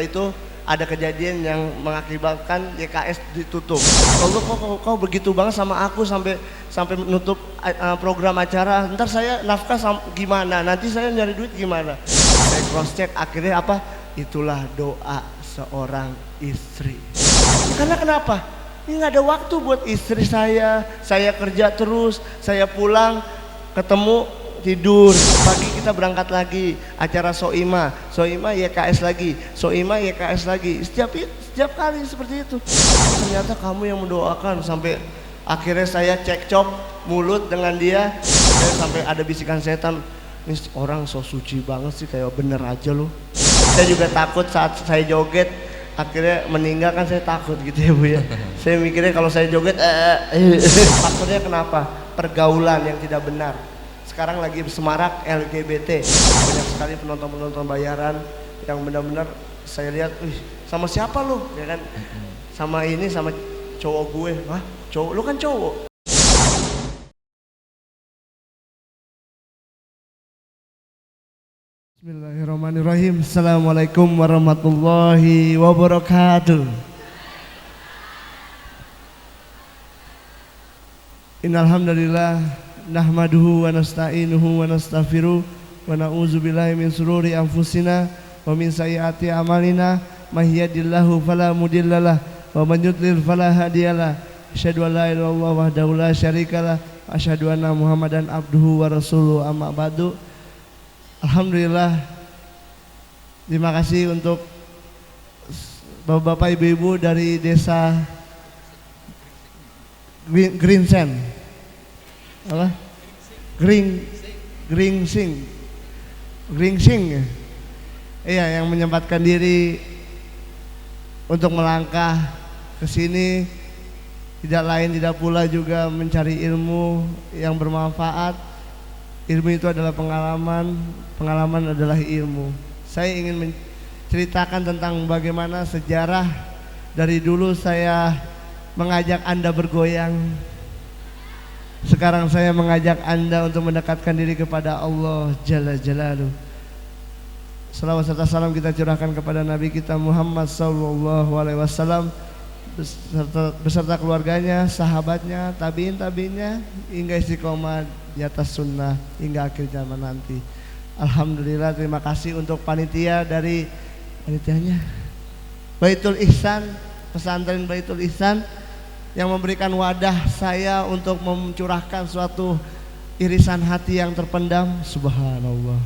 setelah itu ada kejadian yang mengakibatkan YKS ditutup. Allah kok begitu banget sama aku sampai menutup program acara. Ntar saya nafkah gimana? Nanti saya nyari duit gimana? Saya cross check, akhirnya apa? Itulah doa seorang istri. Karena kenapa? Ini nggak ada waktu buat istri saya kerja terus, saya pulang ketemu tidur, pagi kita berangkat lagi acara soima YKS lagi, setiap kali seperti itu. Ternyata kamu yang mendoakan, sampai akhirnya saya cekcok mulut dengan dia. Saya sampai ada bisikan setan, ini orang so suci banget sih, kayak bener aja loh. Saya juga takut saat saya joget akhirnya meninggal, kan saya takut gitu ya Bu ya. Saya mikirnya kalau saya joget takutnya kenapa? Pergaulan yang tidak benar. Sekarang lagi semarak LGBT, banyak sekali penonton bayaran yang benar-benar saya lihat, sama siapa lu? Ya kan? Sama ini, sama cowok gue. Hah? Cowok? Lu kan cowok. Bismillahirrahmanirrahim. Assalamualaikum warahmatullahi wabarakatuh. Innalhamdulillah nahmaduhu wa nasta'inuhu wa nastaghfiruh wa na'udzubillahi min sururi anfusina wa min sayyiati a'malina may yahdihillahu fala mudhillalah wa man yudlil fala hadiyalah. Asyhadu an la ilaha illallah wahdahu la syarikalah wa asyhadu anna Muhammadan abduhu wa rasuluhu, amma ba'du. Alhamdulillah, terima kasih untuk bapak-bapak ibu-ibu dari desa Gringseng, apa? Gringsing, iya, yang menyempatkan diri untuk melangkah ke sini, tidak lain tidak pula juga mencari ilmu yang bermanfaat. Ilmu itu adalah pengalaman adalah ilmu. Saya ingin menceritakan tentang bagaimana sejarah dari dulu saya mengajak Anda bergoyang. Sekarang saya mengajak Anda untuk mendekatkan diri kepada Allah Jalla Jalaluh. Salawat serta salam kita curahkan kepada Nabi kita Muhammad sallallahu alaihi wasallam beserta keluarganya, sahabatnya, tabi'innya hingga istiqomah di atas sunnah hingga akhir zaman nanti. Alhamdulillah, terima kasih untuk panitianya Baitul Ihsan, pesantren Baitul Ihsan yang memberikan wadah saya untuk mencurahkan suatu irisan hati yang terpendam. Subhanallah,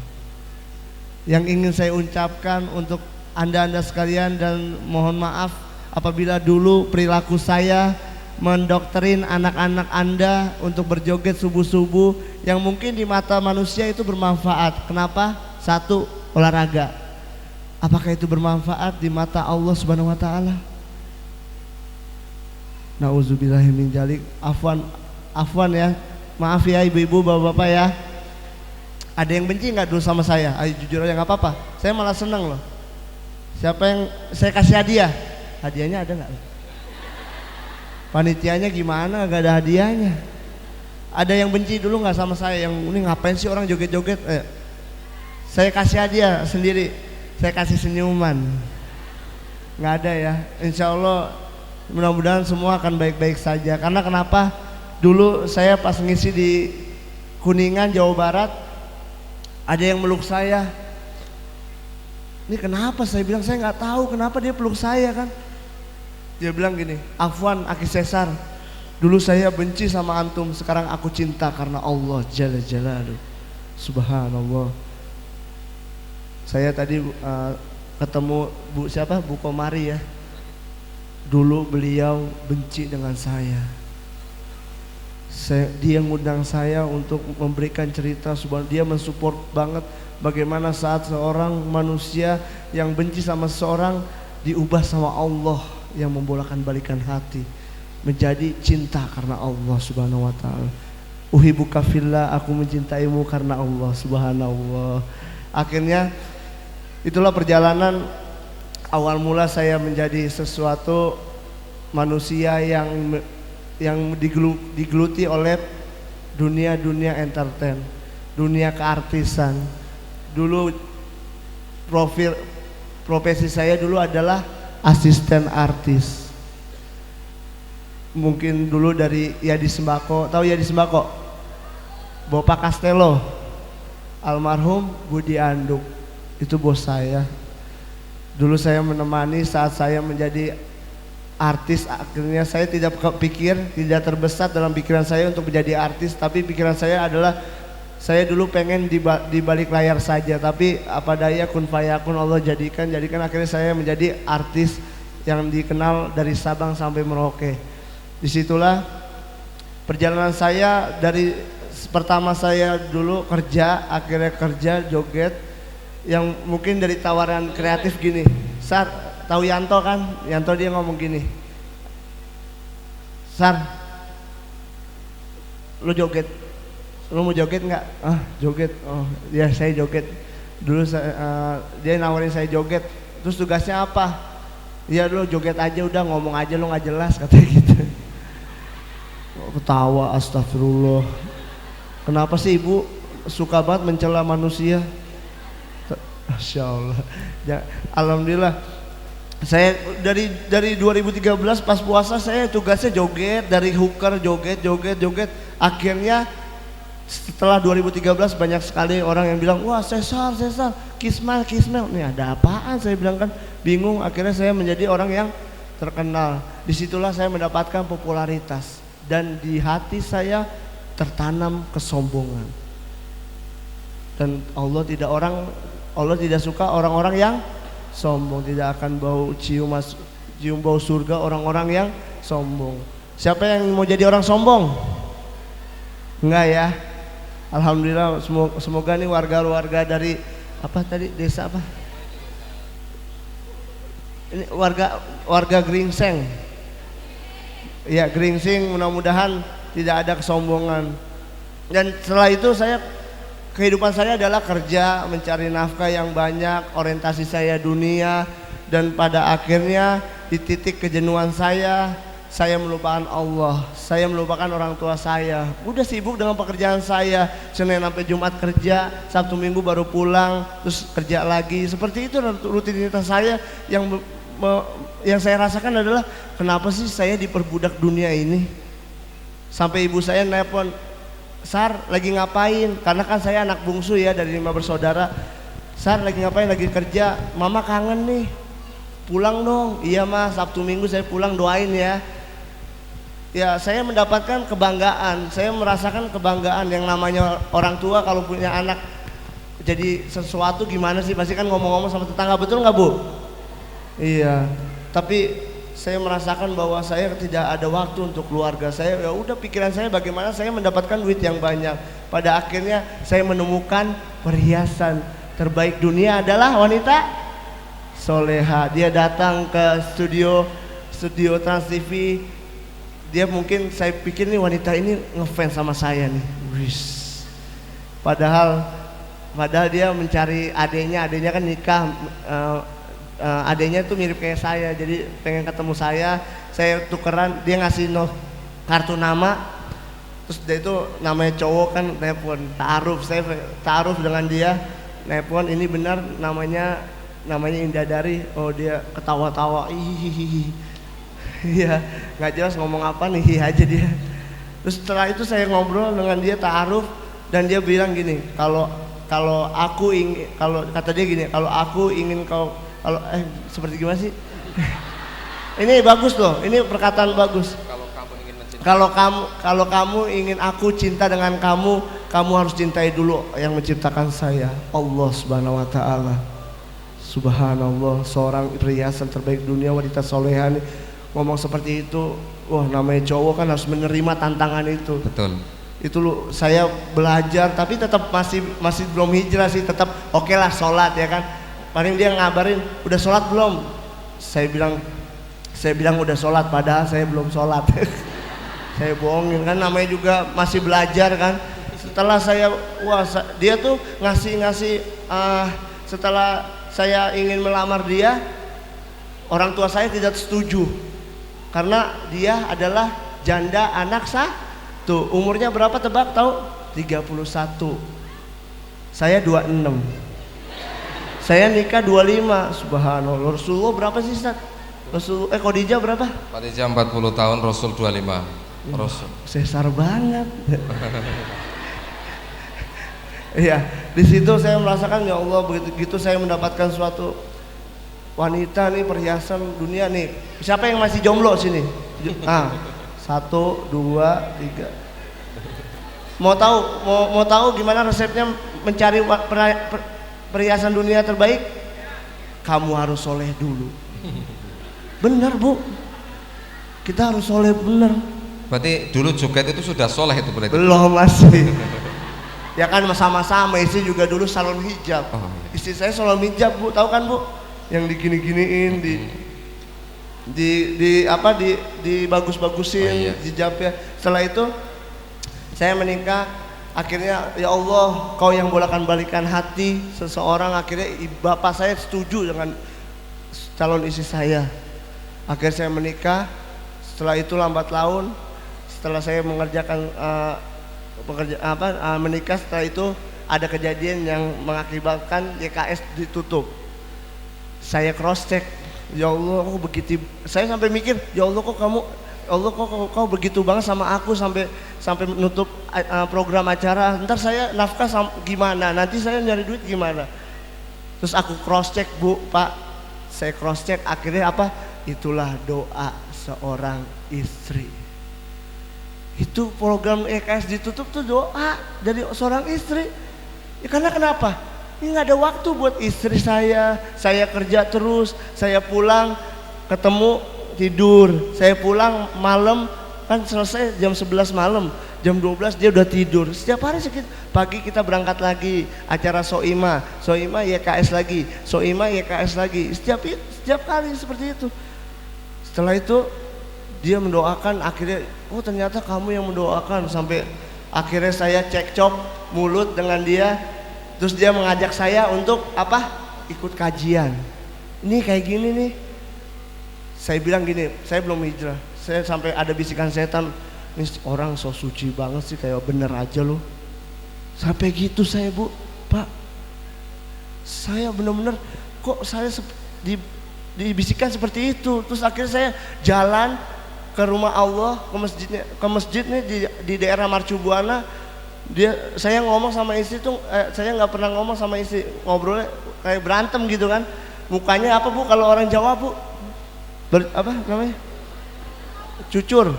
yang ingin saya ucapkan untuk anda sekalian, dan mohon maaf apabila dulu perilaku saya mendoktrin anak-anak Anda untuk berjoget subuh-subuh yang mungkin di mata manusia itu bermanfaat. Kenapa? Satu, olahraga. Apakah itu bermanfaat di mata Allah Subhanahu wa taala? Nauzubillahi min dzalik. Afwan ya. Maaf ya ibu-ibu, bapak-bapak ya. Ada yang benci nggak dulu sama saya? Ayo jujur aja, nggak apa-apa. Saya malah senang loh. Siapa yang saya kasih hadiah? Hadiahnya ada nggak? Panitianya gimana? Gak ada hadiahnya. Ada yang benci dulu nggak sama saya? Yang ini ngapain sih orang joget-joget? Saya kasih hadiah sendiri. Saya kasih senyuman. Nggak ada ya. Insya Allah mudah-mudahan semua akan baik-baik saja. Karena kenapa? Dulu saya pas ngisi di Kuningan, Jawa Barat, ada yang meluk saya. Ini kenapa? Saya bilang saya nggak tahu kenapa dia peluk saya kan. Dia bilang gini, Afwan Aki Cesar, dulu saya benci sama antum, sekarang aku cinta karena Allah Jalla Jalaluh. Subhanallah. Saya tadi ketemu Bu Komari ya. Dulu beliau benci dengan saya. Dia ngundang saya untuk memberikan cerita, dia mensupport banget bagaimana saat seorang manusia yang benci sama seseorang diubah sama Allah yang membolakan balikan hati menjadi cinta karena Allah Subhanahu wa taala. Uhibbuka fillah, aku mencintaimu karena Allah Subhanallah. Akhirnya itulah perjalanan awal mula saya menjadi sesuatu manusia yang digeluti oleh dunia entertain, dunia keartisan. Dulu profil profesi saya dulu adalah asisten artis. Mungkin dulu dari Yadi Sembako, tahu Yadi Sembako? Bapak Castello, almarhum Budi Anduk, itu bos saya. Dulu saya menemani saat saya menjadi artis. Akhirnya saya tidak kepikir, tidak terbesit dalam pikiran saya untuk menjadi artis, tapi pikiran saya adalah saya dulu pengen di balik layar saja, tapi apa daya kun fayakun, Allah jadikan akhirnya saya menjadi artis yang dikenal dari Sabang sampai Merauke. Disitulah perjalanan saya dari pertama saya dulu kerja, akhirnya kerja joget, yang mungkin dari tawaran kreatif gini, Sar, tahu Yanto kan? Yanto dia ngomong gini, Sar, lu joget, lu mau joget nggak? Ah joget, oh ya saya joget. Dulu dia nawarin saya joget, terus tugasnya apa? Ya lu joget aja udah, ngomong aja lu nggak jelas katanya gitu. Ketawa, astagfirullah. Kenapa sih ibu suka banget mencela manusia? Masya Allah. Ya, alhamdulillah. Saya dari 2013 pas puasa saya tugasnya joget, dari hooker joget. Akhirnya setelah 2013 banyak sekali orang yang bilang, wah Cesar, Kismel. Nih ada apaan? Saya bilang kan bingung. Akhirnya saya menjadi orang yang terkenal. Disitulah saya mendapatkan popularitas dan di hati saya tertanam kesombongan. Dan Allah tidak suka orang-orang yang sombong, tidak akan cium bau surga orang-orang yang sombong. Siapa yang mau jadi orang sombong? Enggak ya. Alhamdulillah, semoga nih warga-warga dari apa tadi, desa apa? Ini warga Gringseng. Ya, Gringsing, mudah-mudahan tidak ada kesombongan. Dan setelah itu kehidupan saya adalah kerja, mencari nafkah yang banyak, orientasi saya dunia, dan pada akhirnya di titik kejenuhan saya melupakan Allah, saya melupakan orang tua saya. Udah sibuk dengan pekerjaan saya, Senin sampai Jumat kerja, Sabtu Minggu baru pulang, terus kerja lagi. Seperti itu rutinitas saya. Yang saya rasakan adalah kenapa sih saya diperbudak dunia ini? Sampai ibu saya nelpon, Sar lagi ngapain? Karena kan saya anak bungsu ya dari 5 bersaudara. Sar lagi ngapain? Lagi kerja. Mama kangen nih, pulang dong. Iya mas, Sabtu Minggu saya pulang, doain ya. Ya saya mendapatkan kebanggaan, saya merasakan kebanggaan. Yang namanya orang tua kalau punya anak jadi sesuatu gimana sih, pasti kan ngomong-ngomong sama tetangga, betul nggak Bu? Iya, tapi saya merasakan bahwa saya tidak ada waktu untuk keluarga saya. Ya udah, pikiran saya bagaimana saya mendapatkan duit yang banyak. Pada akhirnya saya menemukan perhiasan terbaik dunia adalah wanita soleha. Dia datang ke studio Trans TV. Dia mungkin, saya pikir nih wanita ini ngefans sama saya nih. Wish. Padahal dia mencari adenya kan nikah. Adenya tuh mirip kayak saya, jadi pengen ketemu saya tukeran, dia ngasih kartu nama, terus dia itu namanya cowok kan, telepon ta'aruf, saya ta'aruf dengan dia, telepon ini benar namanya Indadari. Oh dia ketawa-tawa, hihihi, iya nggak jelas ngomong apa nih aja dia. Terus setelah itu saya ngobrol dengan dia, ta'aruf, dan dia bilang gini, kalau kata dia gini, kalau aku ingin kau, seperti gimana sih? Ini bagus loh, ini perkataan bagus. Kalau kamu ingin aku cinta dengan kamu harus cintai dulu yang menciptakan saya, Allah Subhanahu wa taala. Subhanallah, seorang perhiasan terbaik dunia, wanita soleha nih, ngomong seperti itu. Wah, namanya cowok kan harus menerima tantangan itu. Betul. Itu loh, saya belajar tapi tetap masih belum hijrah sih, tetap oke lah sholat ya kan. Paling dia ngabarin, udah sholat belum? Saya bilang udah sholat, padahal saya belum sholat. Saya bohongin kan, namanya juga masih belajar kan. Setelah dia tuh ngasih setelah saya ingin melamar dia, orang tua saya tidak setuju karena dia adalah janda anak satu. Umurnya berapa tebak tahu? 31. Saya 26. Saya nikah 25. Subhanallah. Rasulullah berapa sih Ustaz? Khadijah berapa? Khadijah 40 tahun, Rasul 25. Rasul. Sesar banget. Iya, di situ saya merasakan ya Allah, begitu saya mendapatkan suatu wanita nih, perhiasan dunia nih. Siapa yang masih jomblo sini? Ah, 1, 2, 3. Mau tahu gimana resepnya mencari perhiasan dunia terbaik? Kamu harus soleh dulu. Bener Bu, kita harus soleh bener. Berarti dulu joget itu sudah soleh itu berarti? Belum, masih. Ya kan sama-sama, istri juga dulu salon hijab. Oh. Istri saya salon hijab Bu, tahu kan Bu? Yang digini-giniin, dibagus-bagusin, oh, iya. hijabnya. Setelah itu saya menikah, akhirnya ya Allah, Kau yang bolak-balikan hati seseorang. Akhirnya bapak saya setuju dengan calon istri saya. Akhirnya saya menikah. Setelah itu lambat laun, setelah saya mengerjakan menikah, setelah itu ada kejadian yang mengakibatkan YKS ditutup. Saya cross check, ya Allah kok begitu. Saya sampai mikir, ya Allah kok kau begitu banget sama aku sampai menutup program acara. Ntar saya nafkah gimana? Nanti saya nyari duit gimana? Terus aku cross check Bu, Pak. Saya cross check, akhirnya apa? Itulah doa seorang istri. Itu program EKS ditutup tuh doa dari seorang istri. Ya karena kenapa? Ini nggak ada waktu buat istri saya kerja terus, saya pulang ketemu tidur, saya pulang malam kan selesai jam 11 malam, jam 12 dia udah tidur. Setiap hari pagi kita berangkat lagi acara soima YKS lagi, soima YKS lagi, setiap kali seperti itu. Setelah itu dia mendoakan, akhirnya oh ternyata kamu yang mendoakan, sampai akhirnya saya cekcok mulut dengan dia. Terus dia mengajak saya untuk apa? Ikut kajian. Ini kayak gini nih. Saya bilang gini, saya belum hijrah. Saya sampai ada bisikan setan, ini orang so suci banget sih, kayak bener aja loh. Sampai gitu saya Bu, Pak. Saya bener-bener kok saya dibisikkan seperti itu. Terus akhirnya saya jalan ke rumah Allah, ke masjidnya di daerah Marcu Buana. Saya ngomong sama istri tuh, saya nggak pernah ngomong sama istri, ngobrolnya kayak berantem gitu kan. Mukanya apa Bu kalau orang Jawa Bu? Apa namanya? Cucur.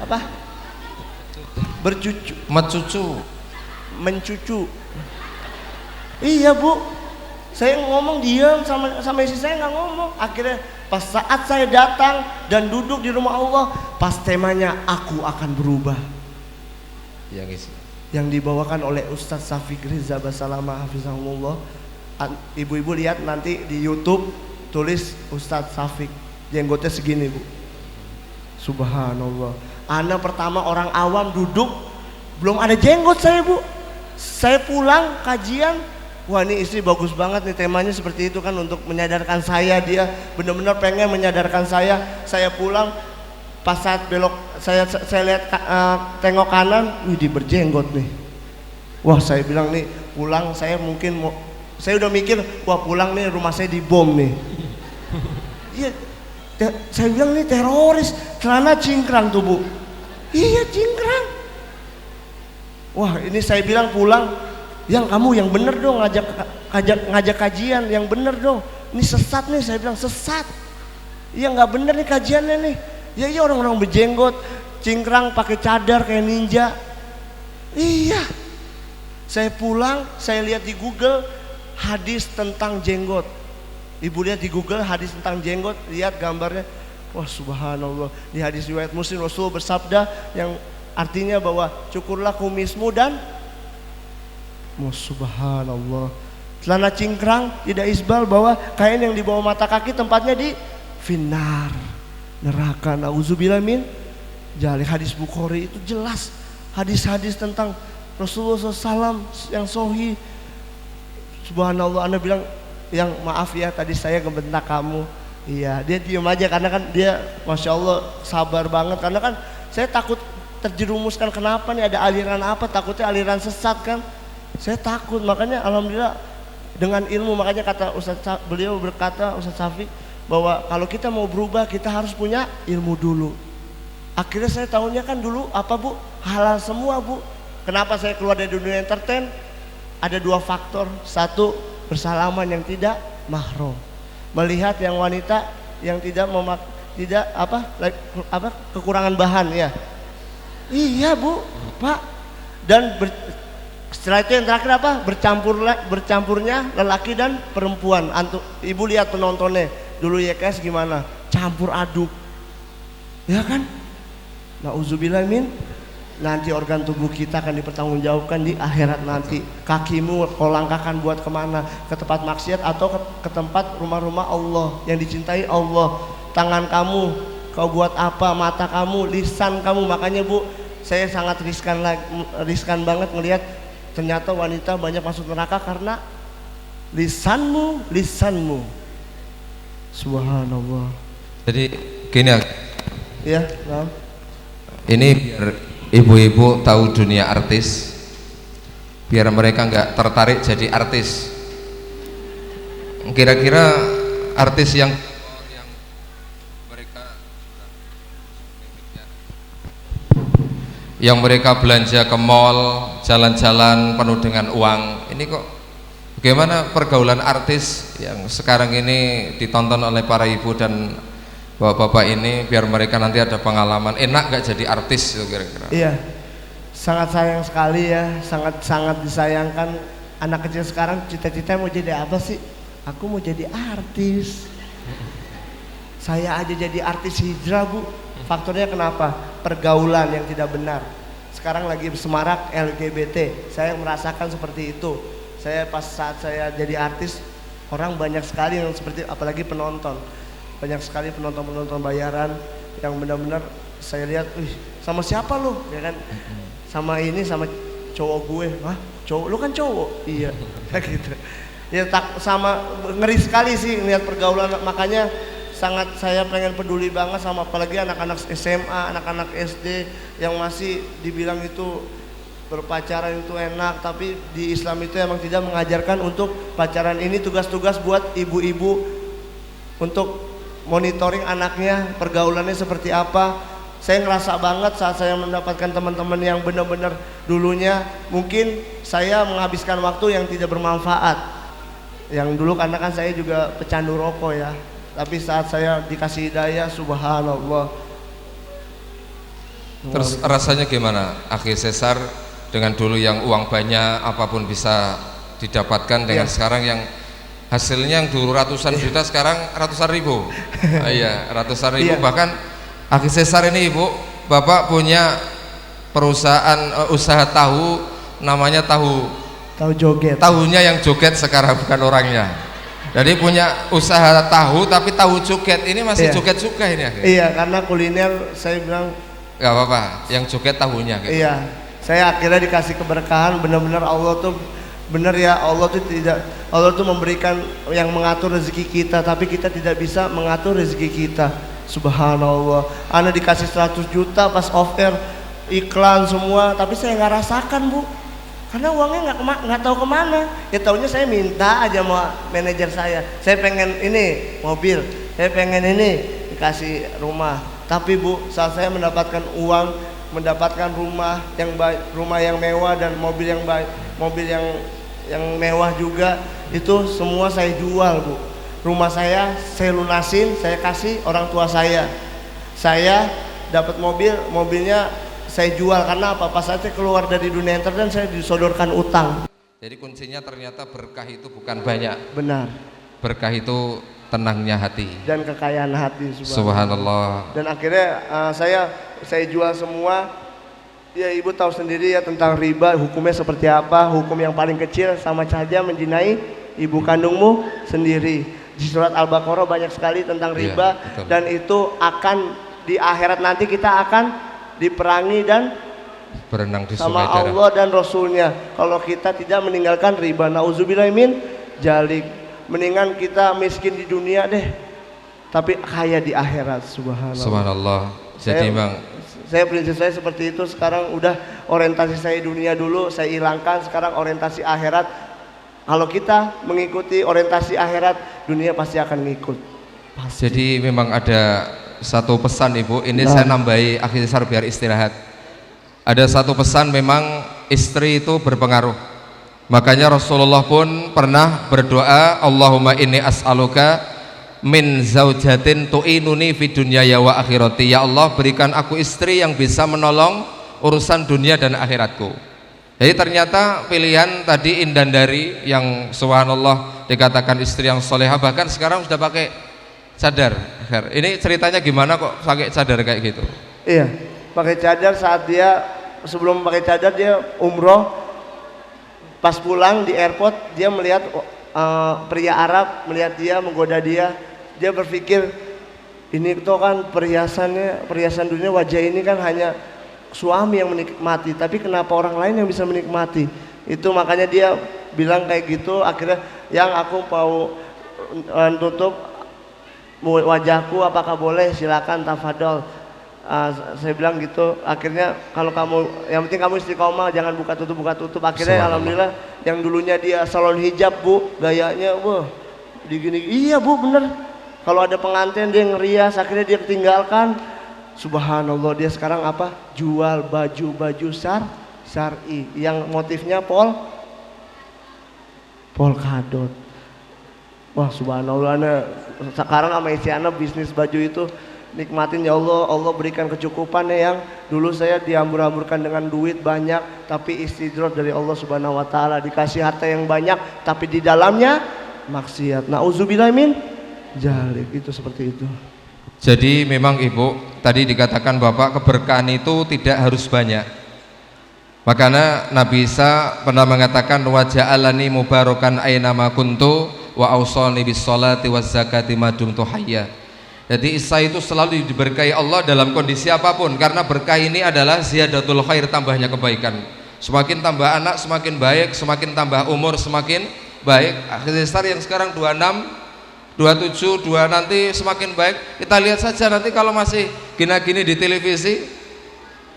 Apa? Bercucu. Mencucu. Iya Bu. Saya ngomong diam sama istri saya, nggak ngomong. Akhirnya pas saat saya datang dan duduk di rumah Allah, pas temanya aku akan berubah. Yang dibawakan oleh Ustadz Syafiq Riza Basalama hafizahullah. Ibu-ibu lihat nanti di YouTube, tulis Ustadz Syafiq, jenggotnya segini Bu. Subhanallah. Ana pertama orang awam duduk, belum ada jenggot saya Bu. Saya pulang kajian, wah ini istri bagus banget nih, temanya seperti itu kan, untuk menyadarkan saya. Dia benar-benar pengen menyadarkan saya. Saya pulang, pas saat belok saya lihat tengok kanan, wih berjenggot nih. Wah saya bilang nih pulang saya udah mikir, wah pulang nih rumah saya dibom nih. Iya, saya bilang nih teroris, celana cingkrang tuh Bu. Iya cingkrang. Wah ini saya bilang pulang, yang kamu yang bener dong, ngajak kajian yang bener dong. Ini sesat nih, saya bilang sesat. Iya nggak bener nih kajiannya nih. Ya iya orang-orang berjenggot, cingkrang pakai cadar kayak ninja. Iya. Saya pulang, saya lihat di Google hadis tentang jenggot. Ibu lihat di Google hadis tentang jenggot, lihat gambarnya. Wah subhanallah. Di hadis riwayat Muslim Rasul bersabda yang artinya bahwa cukurlah kumismu dan subhanallah. Celana cingkrang tidak isbal, bahwa kain yang di bawah mata kaki tempatnya di finnar, neraka. Nauzubillah min dzalik. Hadis Bukhari itu jelas, hadis-hadis tentang Rasulullah SAW yang sahih. Subhanallah. Anda bilang yang maaf ya tadi saya ngebentak kamu. Iya, dia diam aja karena kan dia masya Allah sabar banget, karena kan saya takut terjerumuskan. Kenapa nih, ada aliran apa? Takutnya aliran sesat kan. Saya takut, makanya alhamdulillah dengan ilmu. Makanya kata beliau berkata, Ustadz Safi, bahwa kalau kita mau berubah kita harus punya ilmu dulu. Akhirnya saya tahunya kan dulu apa Bu? Halal semua Bu. Kenapa saya keluar dari dunia entertain? Ada dua faktor. Satu, bersalaman yang tidak mahram, melihat yang wanita yang tidak kekurangan bahan ya. Iya Bu, Pak. Dan setelah itu yang terakhir apa? Bercampurnya lelaki dan perempuan. Ibu lihat penontonnya dulu YKS gimana? Campur aduk, ya kan? Nauzubillah min. Nanti organ tubuh kita akan dipertanggungjawabkan di akhirat nanti. Kakimu kau langkahkan buat kemana? Ke tempat maksiat atau ke tempat rumah-rumah Allah yang dicintai Allah. Tangan kamu kau buat apa? Mata kamu, lisan kamu. Makanya Bu, saya sangat riskan banget ngelihat ternyata wanita banyak masuk neraka karena lisanmu. Subhanallah. Jadi gini ya, nah. Ini biar ibu-ibu tahu dunia artis, biar mereka nggak tertarik jadi artis. Kira-kira artis yang mereka belanja ke mall, jalan-jalan penuh dengan uang, ini kok bagaimana pergaulan artis yang sekarang ini ditonton oleh para ibu dan bapak-bapak ini, biar mereka nanti ada pengalaman enak gak jadi artis kira-kira. Iya, sangat sayang sekali ya, sangat disayangkan. Anak kecil sekarang cita-cita mau jadi apa sih? Aku mau jadi artis. Saya aja jadi artis hijrah Bu. Faktornya kenapa? Pergaulan yang tidak benar. Sekarang lagi semarak LGBT. Saya merasakan seperti itu. Saat saya jadi artis, orang banyak sekali yang seperti, apalagi penonton. Banyak sekali penonton bayaran yang benar-benar saya lihat, sama siapa lo? Ya kan? Sama cowok gue. Hah? Cowok? Lu kan cowok? Iya. Gitu. Ya sama ngeri sekali sih lihat pergaulan. Makanya sangat saya pengen peduli banget sama apalagi anak-anak SMA, anak-anak SD yang masih dibilang itu berpacaran itu enak, tapi di Islam itu emang tidak mengajarkan untuk pacaran. Ini tugas-tugas buat ibu-ibu untuk monitoring anaknya, pergaulannya seperti apa. Saya ngerasa banget saat saya mendapatkan teman-teman yang benar-benar dulunya mungkin saya menghabiskan waktu yang tidak bermanfaat. Yang dulu karena kan saya juga pecandu rokok ya. Tapi saat saya dikasih hidayah, subhanallah. Terus rasanya gimana, Akhi Cesar, dengan dulu yang uang banyak apapun bisa didapatkan dengan sekarang yang hasilnya yang dulu ratusan juta sekarang ratusan ribu. Iya, ratusan ribu. Bahkan Akhi Cesar ini Ibu, Bapak punya perusahaan usaha tahu, namanya tahu joget. Tahunya yang joget sekarang, bukan orangnya. Jadi punya usaha tahu tapi tahu joget. Ini masih joget juga ini Akhi. Iya, karena kuliner saya bilang nggak apa-apa, yang joget tahunya gitu. Iya, saya akhirnya dikasih keberkahan. Benar-benar Allah tuh benar ya, Allah tuh memberikan yang mengatur rezeki kita, tapi kita tidak bisa mengatur rezeki kita. Subhanallah. Ana dikasih 100 juta pas off air, iklan semua, tapi saya nggak rasakan Bu, karena uangnya nggak tahu kemana. Ya taunya saya minta aja sama manajer saya pengen ini mobil, saya pengen ini, dikasih rumah. Tapi Bu, saat saya mendapatkan uang, mendapatkan rumah yang mewah dan mobil yang mewah juga, itu semua saya jual Bu. Rumah saya lunasin, saya kasih orang tua saya. Saya dapat mobilnya saya jual. Karena apa? Pas saya keluar dari dunia entertain saya disodorkan utang. Jadi kuncinya ternyata berkah itu bukan banyak. Benar. Berkah itu tenangnya hati dan kekayaan hati. Subhanallah. Dan akhirnya saya jual semua. Ya Ibu tahu sendiri ya tentang riba, hukumnya seperti apa. Hukum yang paling kecil sama saja menzinai ibu kandungmu sendiri. Di surat Al-Baqarah banyak sekali tentang riba, dan itu akan di akhirat nanti kita akan diperangi dan berenang di sama sungai Allah dan Rasulnya kalau kita tidak meninggalkan riba. Nauzubillah min jalik. Mendingan kita miskin di dunia deh, tapi kaya di akhirat. Subhanallah. Jadi saya prinsip saya seperti itu. Sekarang udah orientasi saya dunia dulu saya hilangkan, sekarang orientasi akhirat. Kalau kita mengikuti orientasi akhirat, dunia pasti akan ngikut. Pasti. Jadi memang ada satu pesan Ibu, ini saya nambahi Akhi Cesar biar istirahat. Ada satu pesan, memang istri itu berpengaruh. Makanya Rasulullah pun pernah berdoa, Allahumma inni as'aluka min zaujatin tu'inuni fi dunyaya wa akhirati. Ya Allah, berikan aku istri yang bisa menolong urusan dunia dan akhiratku. Jadi ternyata pilihan tadi Indandari yang subhanallah dikatakan istri yang soleha, bahkan sekarang sudah pakai cadar. Ini ceritanya gimana kok pakai cadar kayak gitu? Iya, pakai cadar saat dia sebelum pakai cadar dia umroh, pas pulang di airport dia melihat pria Arab, melihat dia, menggoda dia berpikir ini tuh kan perhiasan dunia, wajah ini kan hanya suami yang menikmati, tapi kenapa orang lain yang bisa menikmati? Itu makanya dia bilang kayak gitu. Akhirnya, yang aku mau tutup wajahku, apakah boleh? Silakan, tafadol. Saya bilang gitu. Akhirnya kalau kamu, yang penting kamu istiqomah, jangan buka tutup. Akhirnya alhamdulillah, yang dulunya dia salon hijab Bu, gayanya wah digini, iya Bu bener. Kalau ada pengantin dia ngerias, akhirnya dia ketinggalkan. Subhanallah, dia sekarang apa? Jual baju syar'i yang motifnya polkadot. Wah subhanallah, sekarang sama isi anak bisnis baju itu nikmatin. Ya Allah, Allah berikan kecukupan ya. Yang dulu saya dihambur-hamburkan dengan duit banyak, tapi istidroj dari Allah Subhanahu wa taala, dikasih harta yang banyak tapi di dalamnya maksiat. Nauzubillah min dzalik. Itu seperti itu. Jadi memang Ibu, tadi dikatakan Bapak, keberkahan itu tidak harus banyak. Makanya Nabi Isa pernah mengatakan, wa ja'alani mubarakan aina ma kuntu wa awsani bis sholati waz zakati ma dumtu hayya. Jadi Isa itu selalu diberkahi Allah dalam kondisi apapun, karena berkah ini adalah ziyadatul khair, tambahnya kebaikan. Semakin tambah anak semakin baik, semakin tambah umur semakin baik. Akhi Cesar yang sekarang 26, 27, 2 nanti semakin baik. Kita lihat saja nanti kalau masih gini-gini di televisi,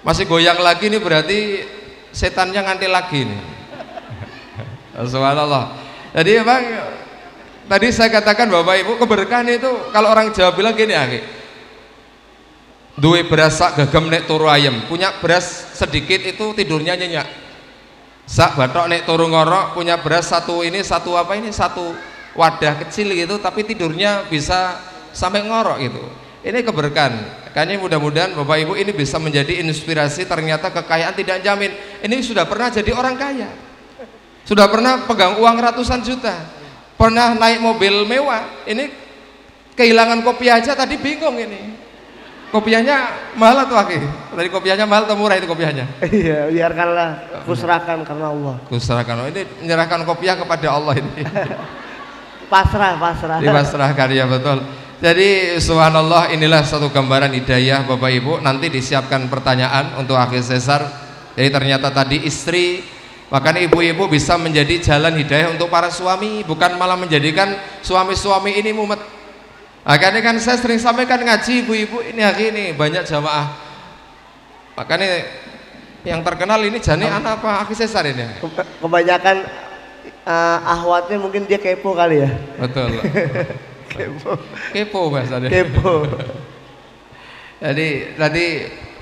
masih goyang lagi, nih berarti setannya nganti lagi nih. Subhanallah. Jadi memang tadi saya katakan Bapak Ibu, keberkahan itu kalau orang Jawa bilang gini ya, duwe beras sak gegem nek turu ayam, punya beras sedikit itu tidurnya nyenyak. Sak batok nek turu ngorok, punya beras satu wadah kecil gitu, tapi tidurnya bisa sampai ngorok gitu. Ini keberkahan. Makanya mudah-mudahan Bapak Ibu ini bisa menjadi inspirasi. Ternyata kekayaan tidak jamin. Ini sudah pernah jadi orang kaya, sudah pernah pegang uang ratusan juta, pernah naik mobil mewah. Ini kehilangan kopiah aja tadi bingung, ini kopiahnya mahal atau akhi? Tadi kopiahnya mahal atau murah itu kopiahnya? Iya, biarkanlah, kuserahkan karena Allah. Kuserahkan. Ini menyerahkan kopiah kepada Allah ini. pasrah dipasrahkan, ya betul. Jadi subhanallah, inilah satu gambaran hidayah Bapak Ibu. Nanti disiapkan pertanyaan untuk Akhi Cesar. Jadi ternyata tadi istri, makanya ibu-ibu bisa menjadi jalan hidayah untuk para suami, bukan malah menjadikan suami-suami ini mumet. Makanya kan saya sering sampaikan ngaji ibu-ibu ini, hari ini banyak jamaah. Makanya yang terkenal ini jani anak apa Akhi Cesar ini? Kebanyakan ahwatnya mungkin dia kepo kali ya. Betul. kepo bahasanya. Kepo. Jadi tadi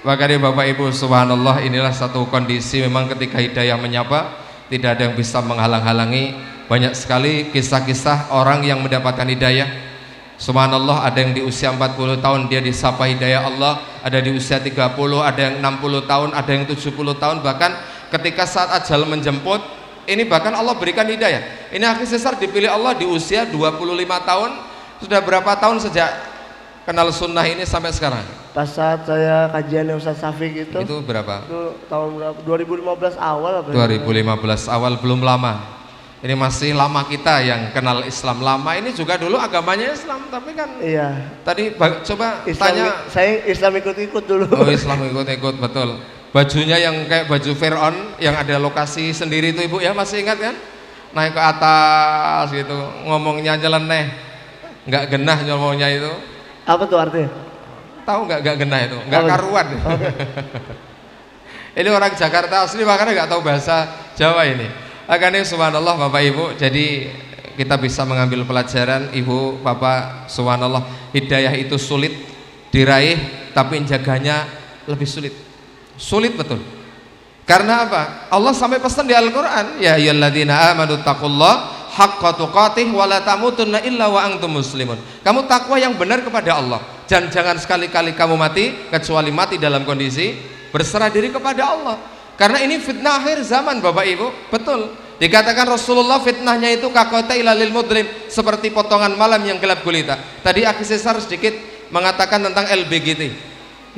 makanya Bapak Ibu subhanallah, inilah satu kondisi memang ketika hidayah menyapa, tidak ada yang bisa menghalang-halangi. Banyak sekali kisah-kisah orang yang mendapatkan hidayah. Subhanallah, ada yang di usia 40 tahun dia disapa hidayah Allah, ada di usia 30, ada yang 60 tahun, ada yang 70 tahun, bahkan ketika saat ajal menjemput, ini bahkan Allah berikan hidayah. Ini Akhi Cesar dipilih Allah di usia 25 tahun. Sudah berapa tahun sejak kenal sunnah ini sampai sekarang? Pas saat saya kajiannya Ustaz Syafiq itu berapa? Itu tahun berapa? 2015 awal apa? 2015 awal, belum lama. Ini masih lama kita yang kenal Islam lama. Ini juga dulu agamanya Islam, tapi kan iya. Tadi coba Islam, tanya. Saya Islam ikut-ikut dulu. Oh, Islam ikut-ikut, betul. Bajunya yang kayak baju Fir'aun yang ada lokasi sendiri itu Ibu ya, masih ingat kan? Naik ke atas gitu, ngomongnya nyeleneh, nggak genah ngomongnya itu. Apa tuh artinya? Tahu nggak genah itu? Nggak karuan. Ini orang Jakarta asli, makanya nggak tahu bahasa Jawa ini. Makanya subhanallah Bapak Ibu, jadi kita bisa mengambil pelajaran Ibu Bapak, subhanallah, hidayah itu sulit diraih tapi menjaganya lebih sulit. Sulit betul. Karena apa? Allah sampai pesan di Al-Qur'an, ya ayyuhalladzina amanu taqullaha haqqa tuqatih wa la tamutunna illa wa antum muslimun. Kamu takwa yang benar kepada Allah. Jangan sekali-kali kamu mati kecuali mati dalam kondisi berserah diri kepada Allah. Karena ini fitnah akhir zaman Bapak Ibu. Betul. Dikatakan Rasulullah fitnahnya itu kakota ilalil mudlim, seperti potongan malam yang gelap gulita. Tadi Akhi Sesar sedikit mengatakan tentang LGBT,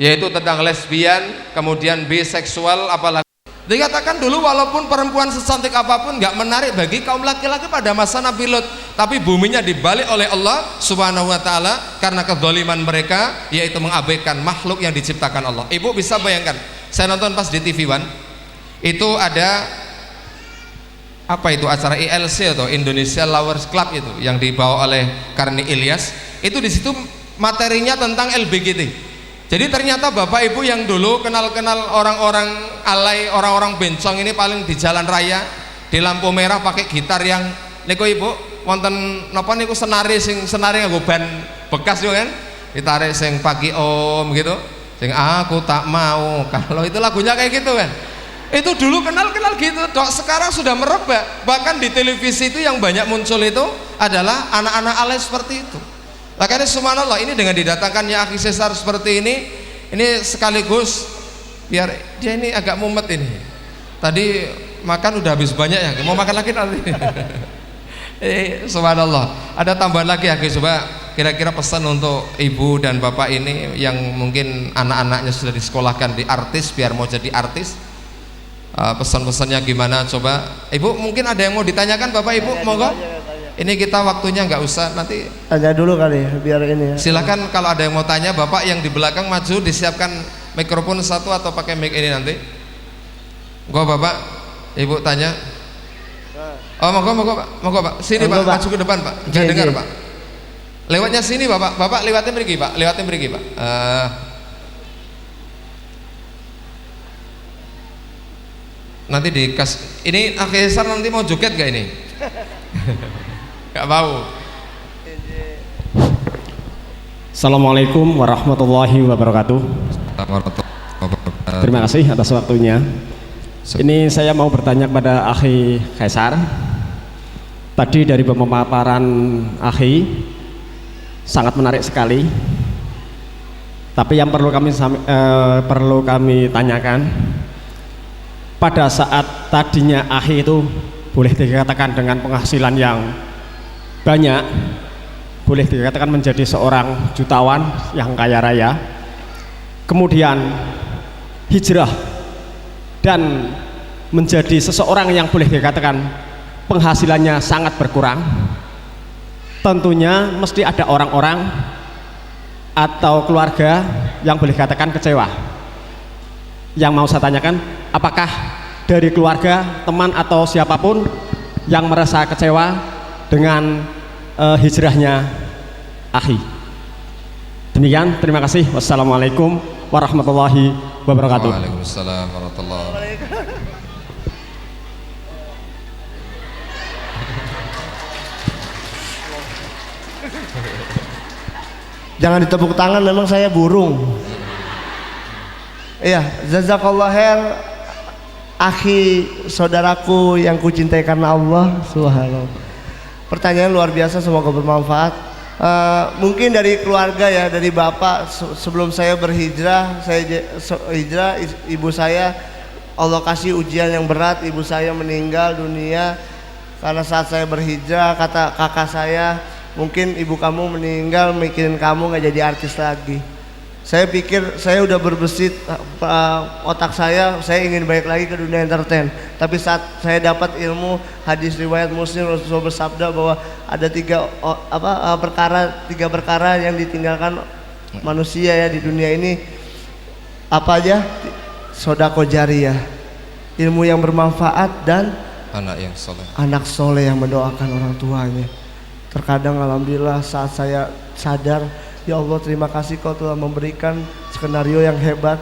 yaitu tentang lesbian, kemudian biseksual, apalagi dikatakan dulu walaupun perempuan secantik apapun nggak menarik bagi kaum laki-laki pada masa Nabi Lut, tapi buminya dibalik oleh Allah Subhanahu wa taala karena kezaliman mereka, yaitu mengabaikan makhluk yang diciptakan Allah. Ibu bisa bayangkan, saya nonton pas di TV One itu ada apa itu acara ILC atau Indonesia Lovers Club itu yang dibawa oleh Karni Ilyas. Itu di situ materinya tentang LGBT. Jadi ternyata Bapak Ibu yang dulu kenal-kenal orang-orang alay, orang-orang bencong ini paling di jalan raya, di lampu merah pakai gitar yang niku Ibu wonten napa niku senari nganggo ban bekas yo kan, ditarik sing pagi om gitu, sing aku tak mau, kalau itu lagunya kayak gitu kan. Itu dulu kenal-kenal gitu, dok. Sekarang sudah merebak, bahkan di televisi itu yang banyak muncul itu adalah anak-anak alay seperti itu. Makanya subhanallah, ini dengan didatangkannya Akhi Sesar seperti ini sekaligus biar dia ini agak mumet ini. Tadi makan udah habis banyak ya, mau makan lagi nanti. Subhanallah. Ada tambahan lagi Akhi, coba kira-kira pesan untuk ibu dan bapak ini yang mungkin anak-anaknya sudah disekolahkan di artis biar mau jadi artis. Pesan-pesannya gimana, coba Ibu mungkin ada yang mau ditanyakan Bapak Ibu, monggo. Ini kita waktunya nggak usah, nanti tanya dulu kali biar ini ya. Silakan kalau ada yang mau tanya, Bapak yang di belakang maju, disiapkan mikrofon satu atau pakai mic ini nanti. Gua Bapak, Ibu tanya. Oh monggo Pak, sini Pak, maju ke depan Pak, jangan dengar Pak. Lewatnya sini Bapak lewatin pergi Pak, nanti dikasih ini Akhi Sesar nanti mau joget gak ini? Gak mau. Assalamualaikum warahmatullahi wabarakatuh. Terima kasih atas waktunya. Ini saya mau bertanya kepada Akhi Sesar. Tadi dari pemaparan Akhi sangat menarik sekali. Tapi yang perlu kami tanyakan, pada saat tadinya Akhi itu boleh dikatakan dengan penghasilan yang banyak, boleh dikatakan menjadi seorang jutawan yang kaya raya, kemudian hijrah dan menjadi seseorang yang boleh dikatakan penghasilannya sangat berkurang, tentunya mesti ada orang-orang atau keluarga yang boleh dikatakan kecewa. Yang mau saya tanyakan, apakah dari keluarga, teman atau siapapun yang merasa kecewa dengan hijrahnya Akhi? Demikian, terima kasih. Wassalamualaikum warahmatullahi wabarakatuh. Waalaikumsalam warahmatullahi wabarakatuh. Jangan ditepuk tangan, memang saya burung. Iya, jazakallah khair Akhi, saudaraku yang kucintai karena Allah subhanallah. Pertanyaan luar biasa, semoga bermanfaat. Mungkin dari keluarga ya, dari bapak. Sebelum saya berhijrah, ibu saya Allah kasih ujian yang berat. Ibu saya meninggal dunia karena saat saya berhijrah, kata kakak saya, mungkin ibu kamu meninggal mikirin kamu nggak jadi artis lagi. Saya pikir saya udah berbesit otak saya ingin balik lagi ke dunia entertain. Tapi saat saya dapat ilmu hadis riwayat Muslim, Rasulullah bersabda bahwa ada tiga perkara yang ditinggalkan manusia ya di dunia ini. Apa aja? Sedekah jariyah, ilmu yang bermanfaat, dan anak soleh yang mendoakan orang tuanya. Terkadang alhamdulillah saat saya sadar, ya Allah terima kasih kau telah memberikan skenario yang hebat.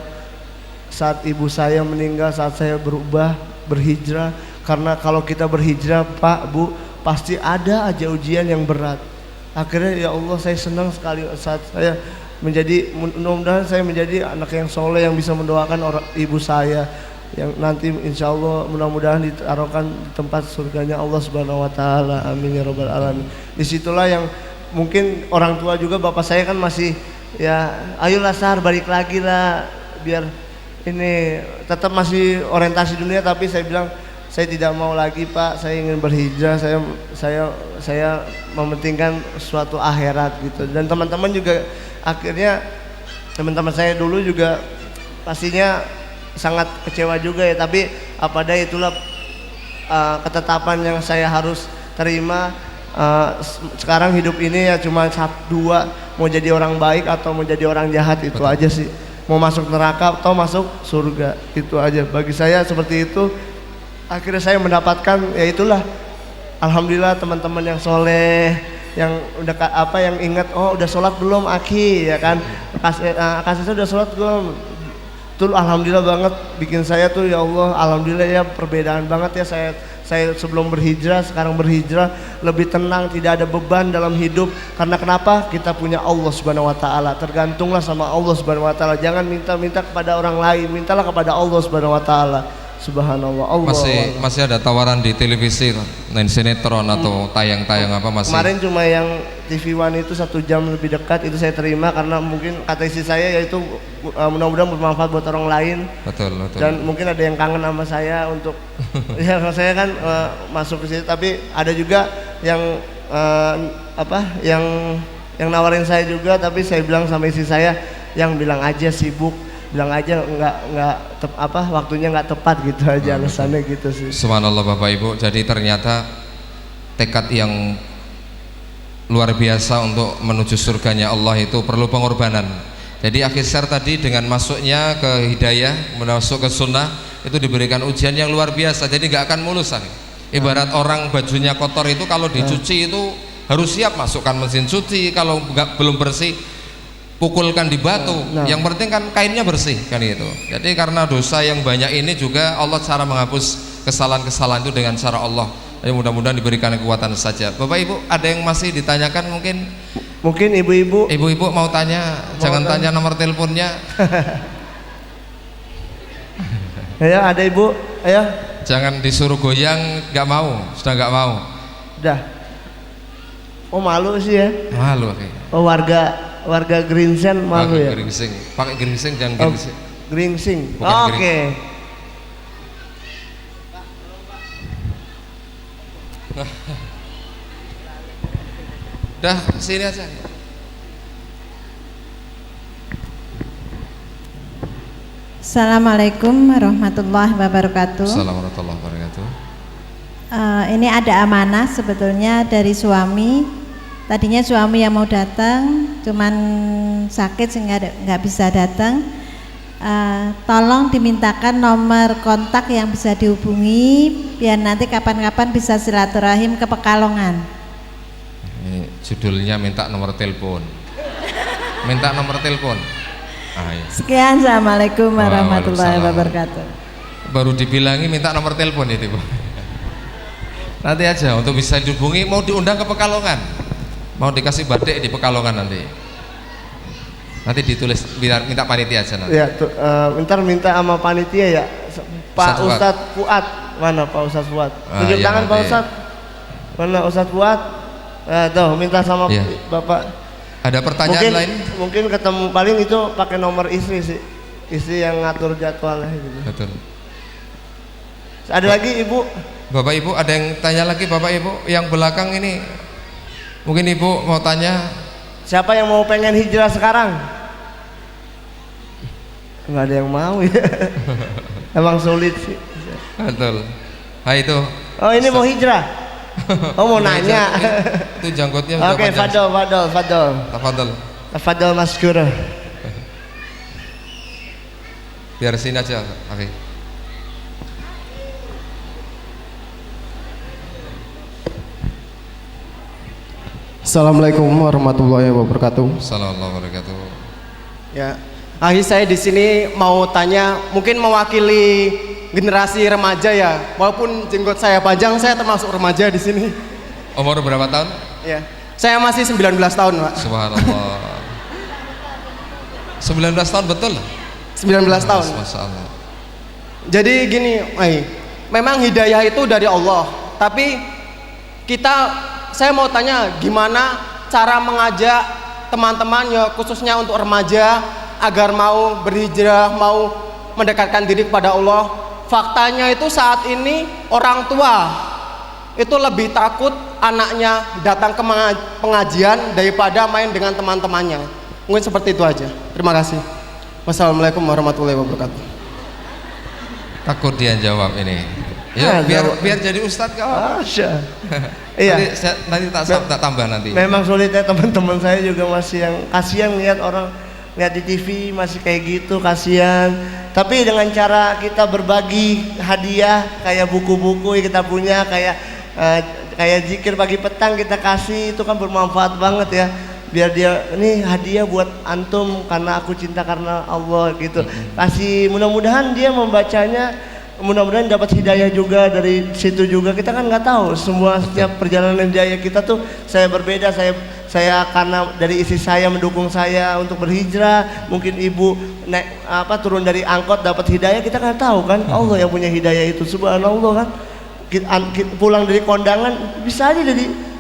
Saat ibu saya meninggal, saat saya berubah, berhijrah, karena kalau kita berhijrah Pak Bu pasti ada aja ujian yang berat. Akhirnya ya Allah saya senang sekali saat saya menjadi, mudah-mudahan saya menjadi anak yang soleh yang bisa mendoakan orang ibu saya yang nanti insya Allah mudah-mudahan ditaruhkan di tempat surganya Allah Subhanahu Wa Taala. Amin ya Rabbal Alamin. Disitulah yang mungkin orang tua juga bapak saya kan masih ya ayolah Sar balik lagi lah biar ini tetap masih orientasi dunia, tapi saya bilang saya tidak mau lagi Pak, saya ingin berhijrah, saya mementingkan suatu akhirat gitu. Dan teman-teman juga akhirnya teman-teman saya dulu juga pastinya sangat kecewa juga ya, tapi apa daya itulah ketetapan yang saya harus terima. Sekarang hidup ini ya cuma dua, mau jadi orang baik atau mau jadi orang jahat, itu aja sih. Mau masuk neraka atau masuk surga, itu aja bagi saya seperti itu. Akhirnya saya mendapatkan ya itulah, alhamdulillah teman-teman yang soleh, yang udah yang ingat, oh udah sholat belum Aki ya kan, kasih saya udah sholat belum. Betul, alhamdulillah banget bikin saya tuh ya Allah, alhamdulillah ya perbedaan banget ya saya sebelum berhijrah, sekarang berhijrah lebih tenang, tidak ada beban dalam hidup. Karena kenapa? Kita punya Allah Subhanahu Wa Taala, tergantunglah sama Allah Subhanahu Wa Taala. Jangan minta-minta kepada orang lain, mintalah kepada Allah Subhanahu Wa Taala. Subhanallah. Allah masih ada tawaran di televisi, sinetron atau tayang-tayang apa masih? Kemarin cuma yang TV One itu 1 jam lebih dekat, itu saya terima karena mungkin kata istri saya yaitu mudah-mudahan bermanfaat buat orang lain. Betul. Dan mungkin ada yang kangen sama saya untuk ya saya kan masuk ke situ, tapi ada juga yang yang nawarin saya juga, tapi saya bilang sama istri saya yang bilang aja sibuk, bilang aja waktunya nggak tepat gitu aja, alasannya gitu sih. Subhanallah Bapak Ibu, jadi ternyata tekad yang luar biasa untuk menuju surganya Allah itu perlu pengorbanan. Jadi akhir syar tadi dengan masuknya ke hidayah, masuk ke sunnah itu diberikan ujian yang luar biasa, jadi nggak akan mulus. Ibarat orang bajunya kotor itu kalau dicuci itu harus siap masukkan mesin cuci, kalau belum bersih pukulkan di batu. Yang penting kan kainnya bersih kan itu. Jadi karena dosa yang banyak ini juga Allah cara menghapus kesalahan-kesalahan itu dengan cara Allah. Jadi mudah-mudahan diberikan kekuatan saja. Bapak Ibu ada yang masih ditanyakan mungkin ibu-ibu mau tanya, jangan tanya nomor teleponnya. Ya ada ibu, ayo. Jangan disuruh goyang, nggak mau, sudah nggak mau. Udah. Oh malu sih ya. Malu. Oh warga Gringsing malu ya. Pakai Gringsing jangan Gringsing. Gringsing. Oke. Dah sini aja. Assalamualaikum warahmatullahi wabarakatuh. Assalamualaikum warahmatullahi wabarakatuh. Ini ada amanah sebetulnya dari suami. Tadinya suami yang mau datang, cuman sakit sehingga nggak bisa datang. Tolong dimintakan nomor kontak yang bisa dihubungi, biar nanti kapan-kapan bisa silaturahim ke Pekalongan. Ini judulnya minta nomor telepon. Minta nomor telepon. Sekian, assalamualaikum warahmatullahi wabarakatuh. Baru dibilangi minta nomor telepon itu, Bu. Nanti aja untuk bisa dihubungi, mau diundang ke Pekalongan. Mau dikasih batik di Pekalongan nanti ditulis biar minta panitia aja nanti. Ya, ntar minta sama panitia ya, Pak Ustadz Fuad. Mana Pak Ustadz Fuad? Tunjuk tangan Pak Ustadz. Mana Ustadz Fuad? Tuh minta sama Bapak. Ada pertanyaan lain? Mungkin ketemu paling itu pakai nomor istri sih, istri yang ngatur jadwalnya gitu. Betul. Ada lagi Ibu? Bapak Ibu ada yang tanya lagi Bapak Ibu yang belakang ini? Mungkin Ibu mau tanya. Siapa yang mau pengen hijrah sekarang? Nggak ada yang mau ya. Emang sulit sih. Betul. Itu. Oh ini mau hijrah? Oh mau nanya. Itu janggutnya sudah panjang. Oke, Fadol Maskur. Biar sini aja, oke. Assalamualaikum warahmatullahi wabarakatuh. Assalamualaikum warahmatullahi wabarakatuh. Ya, saya di sini mau tanya, mungkin mewakili generasi remaja ya. Walaupun jenggot saya panjang, saya termasuk remaja di sini. Umur berapa tahun? Ya. Saya masih 19 tahun, Pak. Subhanallah. 19 tahun betul? 19 tahun. Masya Allah. Jadi gini, memang hidayah itu dari Allah. Tapi saya mau tanya gimana cara mengajak teman-teman ya khususnya untuk remaja agar mau berhijrah, mau mendekatkan diri kepada Allah. Faktanya itu saat ini orang tua itu lebih takut anaknya datang ke pengajian daripada main dengan teman-temannya. Mungkin seperti itu aja. Terima kasih. Wassalamualaikum warahmatullahi wabarakatuh. Takut dia jawab ini. Ya, biar jadi ustadz kau. Iya. Nanti tak tambah nanti. Memang sulit ya, teman-teman saya juga masih yang kasihan lihat orang lihat di TV masih kayak gitu, kasihan. Tapi dengan cara kita berbagi hadiah kayak buku-buku yang kita punya, kayak zikir pagi petang kita kasih, itu kan bermanfaat banget ya. Biar dia ini hadiah buat antum karena aku cinta karena Allah gitu. Kasih, mudah-mudahan dia membacanya, mudah-mudahan dapat hidayah juga dari situ juga. Kita kan nggak tahu setiap perjalanan hidayah kita tuh saya berbeda. Saya karena dari istri saya mendukung saya untuk berhijrah, mungkin ibu turun dari angkot dapat hidayah, kita nggak tahu kan. Allah yang punya hidayah itu, subhanallah kan. Kita pulang dari kondangan bisa aja jadi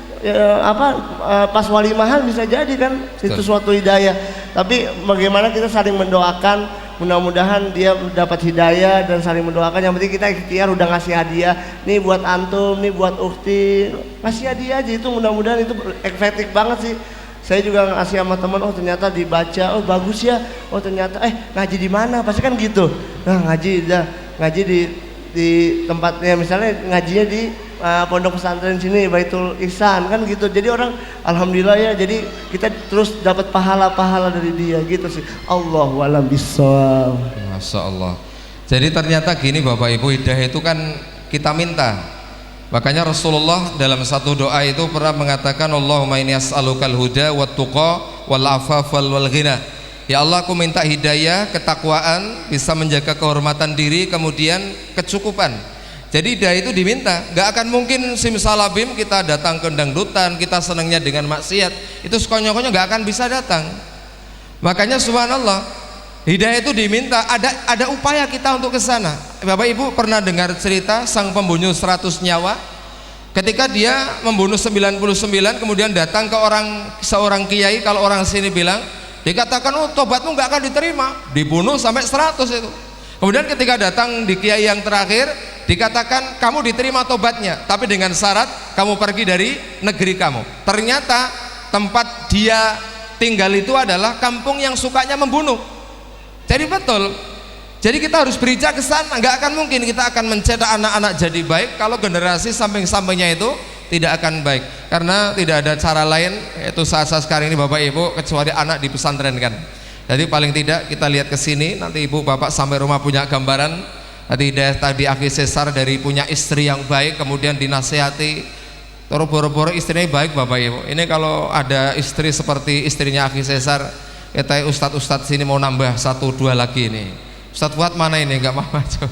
pas walimahan bisa jadi kan. Itu suatu hidayah. Tapi bagaimana kita saling mendoakan, mudah-mudahan dia dapat hidayah dan saling mendoakan. Yang penting kita ikhtiar udah ngasih hadiah, nih buat antum, nih buat ukti, ngasih hadiah aja. Itu mudah-mudahan itu efektif banget sih. Saya juga ngasih sama teman, oh ternyata dibaca, oh bagus ya, oh ternyata ngaji di mana, pasti kan gitu. Nah ngaji di tempatnya, misalnya ngajinya di pondok pesantren sini Baitul Ihsan kan gitu. Jadi orang alhamdulillah ya, jadi kita terus dapat pahala-pahala dari dia gitu sih. Allahu a'lam bishawab. Masya Allah. Jadi ternyata gini Bapak Ibu, hidayah itu kan kita minta. Makanya Rasulullah dalam satu doa itu pernah mengatakan, Allahumma inni as'alukal huda wat tuqa wal afaf wal ghina. Ya Allah, aku minta hidayah, ketakwaan, bisa menjaga kehormatan diri, kemudian kecukupan. Jadi hidayah itu diminta. Gak akan mungkin simsalabim kita datang ke dangdutan, kita senangnya dengan maksiat, itu sekonyong-konyong gak akan bisa datang. Makanya subhanallah, hidayah itu diminta. Ada upaya kita untuk ke sana. Bapak Ibu pernah dengar cerita sang pembunuh 100 nyawa? Ketika dia membunuh 99, kemudian datang ke seorang kiai, kalau orang sini bilang, dikatakan, oh tobatmu gak akan diterima, dibunuh sampai 100 itu. Kemudian ketika datang di kiai yang terakhir, dikatakan kamu diterima tobatnya, tapi dengan syarat kamu pergi dari negeri kamu. Ternyata tempat dia tinggal itu adalah kampung yang sukanya membunuh. Jadi betul, jadi kita harus berijak ke sana. Nggak akan mungkin kita akan mencetak anak-anak jadi baik kalau generasi samping-sampingnya itu tidak akan baik, karena tidak ada cara lain yaitu saat-saat sekarang ini Bapak Ibu kecuali anak dipesantrenkan. Jadi paling tidak kita lihat ke sini, nanti ibu bapak sampai rumah punya gambaran. Tadi Akhi Cesar dari punya istri yang baik, kemudian dinasihati, boro-boro istrinya baik Bapak Ibu. Ini kalau ada istri seperti istrinya Akhi Cesar, kita ustadz sini mau nambah 1-2 lagi ini. Ustadz Fuad mana ini? Enggak mau maju.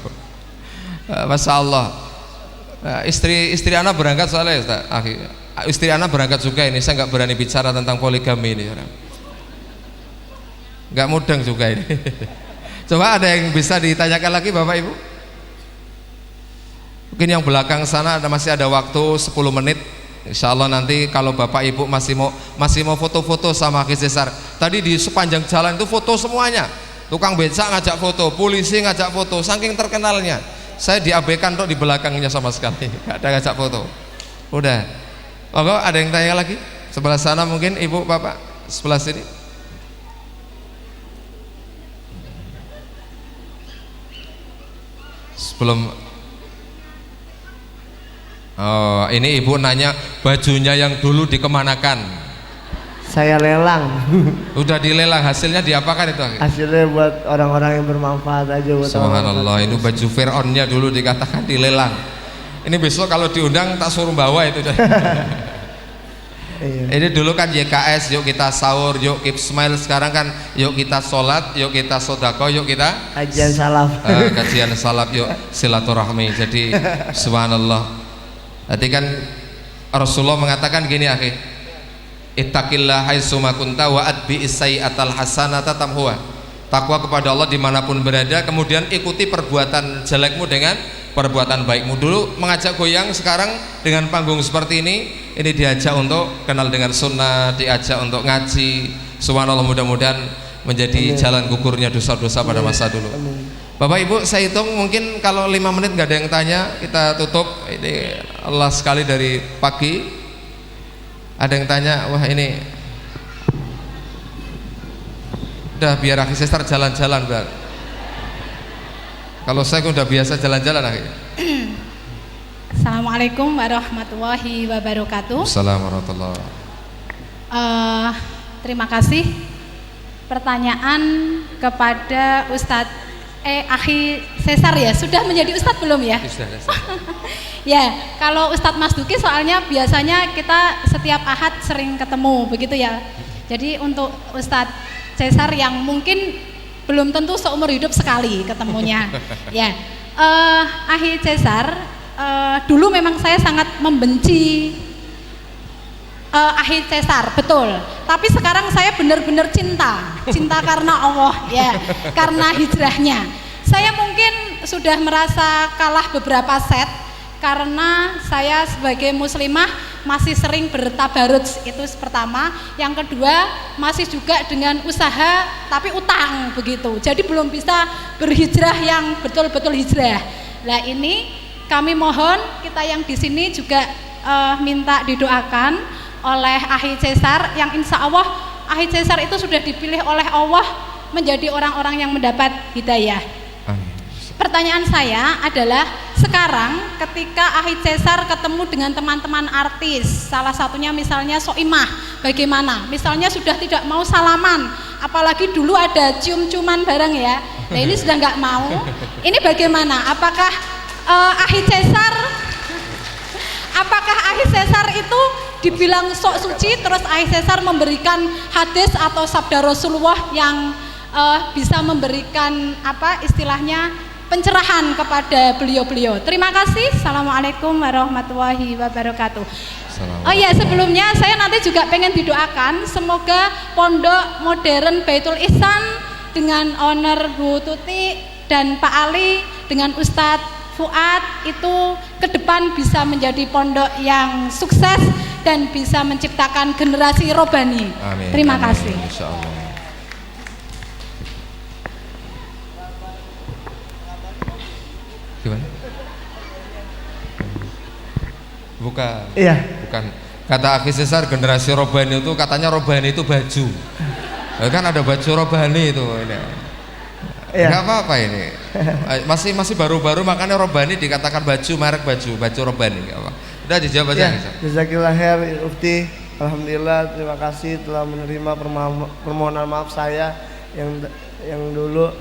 Masya Allah. Istri anak berangkat soalnya Ustaz Akhi. Istri anak berangkat juga ini. Saya nggak berani bicara tentang poligami ini. Nggak mudeng juga ini. Coba ada yang bisa ditanyakan lagi Bapak Ibu? Mungkin yang belakang sana masih ada waktu 10 menit. Insya Allah nanti kalau Bapak Ibu masih mau foto-foto sama Akhi Cesar. Tadi di sepanjang jalan itu foto semuanya. Tukang becak ngajak foto, polisi ngajak foto, saking terkenalnya. Saya diabaikan kok di belakangnya sama sekali. Nggak ada ngajak foto. Udah. Monggo ada yang tanya lagi? Sebelah sana mungkin Ibu Bapak, sebelah sini. Sebelum ini ibu nanya bajunya yang dulu dikemanakan? Saya lelang. Udah dilelang, hasilnya diapakan itu? Hasilnya buat orang-orang yang bermanfaat aja buat. Subhanallah, itu baju Fir'aunnya dulu dikatakan dilelang. Ini besok kalau diundang tak suruh bawa itu. Iya. Ini dulu kan YKS, yuk kita sahur, yuk keep smile. Sekarang kan yuk kita sholat, yuk kita sodako, yuk kita Kajian salaf. kajian salaf, yuk silaturahmi. Jadi subhanallah. Nanti kan Rasulullah mengatakan gini, akhi, ittaqillah haitsuma kunta wa atbi sayyi'atal hasanata tamhuha. Takwa kepada Allah dimanapun berada, kemudian ikuti perbuatan jelekmu dengan perbuatan baikmu. Dulu mengajak goyang, sekarang dengan panggung seperti ini diajak untuk kenal dengan sunnah, diajak untuk ngaji. Subhanallah, mudah-mudahan menjadi jalan gugurnya dosa-dosa pada masa dulu. Bapak Ibu, saya hitung mungkin kalau 5 menit nggak ada yang tanya, kita tutup. Ini Allah sekali dari pagi. Ada yang tanya, wah ini udah biar akhi Sester jalan-jalan, Bang. Kalau saya udah biasa jalan-jalan, akhi. Assalamualaikum warahmatullahi wabarakatuh. Assalamualaikum warahmatullahi wabarakatuh. Terima kasih. Pertanyaan kepada Ustadz akhi Sesar ya, sudah menjadi Ustadz belum ya? Sudah. Ya, kalau Ustadz Mas Duki soalnya biasanya kita setiap Ahad sering ketemu begitu ya. Jadi untuk Ustadz Cesar yang mungkin belum tentu seumur hidup sekali ketemunya. Ya, akhi Cesar, dulu memang saya sangat membenci akhi Cesar, betul. Tapi sekarang saya benar-benar cinta karena Allah, ya, karena hijrahnya. Saya mungkin sudah merasa kalah beberapa set karena saya sebagai muslimah masih sering bertabaruj, itu pertama. Yang kedua, masih juga dengan usaha tapi utang begitu. Jadi belum bisa berhijrah yang betul-betul hijrah. Nah, ini kami mohon kita yang di sini juga minta didoakan oleh akhi Cesar yang insya Allah akhi Cesar itu sudah dipilih oleh Allah menjadi orang-orang yang mendapat hidayah. Pertanyaan saya adalah, sekarang ketika akhi Cesar ketemu dengan teman-teman artis, salah satunya misalnya Soimah, bagaimana? Misalnya sudah tidak mau salaman, apalagi dulu ada cium-ciuman bareng ya. Nah ini sudah nggak mau. Ini bagaimana? Apakah akhi Cesar itu dibilang sok suci, terus akhi Cesar memberikan hadis atau sabda Rasulullah yang bisa memberikan apa istilahnya pencerahan kepada beliau-beliau. Terima kasih. Assalamualaikum warahmatullahi wabarakatuh. Oh ya, sebelumnya saya nanti juga pengen didoakan semoga Pondok Modern Baitul Ihsan dengan owner Bu Tuti dan Pak Ali dengan Ustadz Fuad itu ke depan bisa menjadi pondok yang sukses dan bisa menciptakan generasi robani. Amin. Terima Amin. kasih. Insyaallah. Gimana? Bukan. Iya. Bukan. Kata akhi Cesar generasi robani itu katanya robani itu baju. Kan ada baju robani itu ini. Iya. Enggak apa-apa ini. Masih baru-baru makanya robani dikatakan baju, merek baju robani, enggak apa. Udah dijawab aja. Ya, jazakillah khair Ufti. Alhamdulillah, terima kasih telah menerima permohonan maaf saya yang dulu.